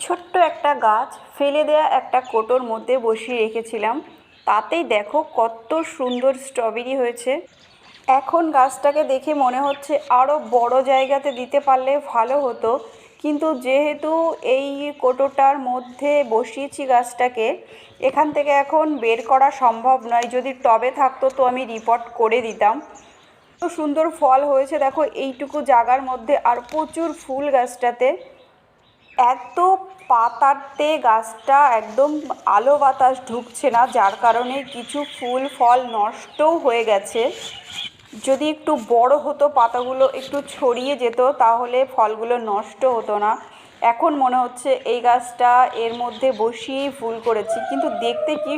ছোট্ট একটা গাছ ফেলে দেওয়া একটা কোটোর মধ্যে বসিয়ে রেখেছিলাম, তাতেই দেখো কত সুন্দর স্ট্রবেরি হয়েছে। এখন গাছটাকে দেখে মনে হচ্ছে আরও বড় জায়গাতে দিতে পারলে ভালো হতো, কিন্তু যেহেতু এই কোটোটার মধ্যে বসিয়েছি গাছটাকে, এখান থেকে এখন বের করা সম্ভব নয়। যদি টবে থাকতো তো আমি রিপোর্ট করে দিতাম। এত সুন্দর ফল হয়েছে দেখো এইটুকু জায়গার মধ্যে, আর প্রচুর ফুল গাছটাতে। এত পাতাতে গাছটা একদম আলো বাতাস ঢুকছে না, যার কারণে কিছু ফুল ফল নষ্টও হয়ে গেছে। যদি একটু বড় হতো, পাতাগুলো একটু ছড়িয়ে যেত, তাহলে ফলগুলো নষ্ট হতো না। এখন মনে হচ্ছে এই গাছটা এর মধ্যে বসিয়েই ভুল করেছি, কিন্তু দেখতে কি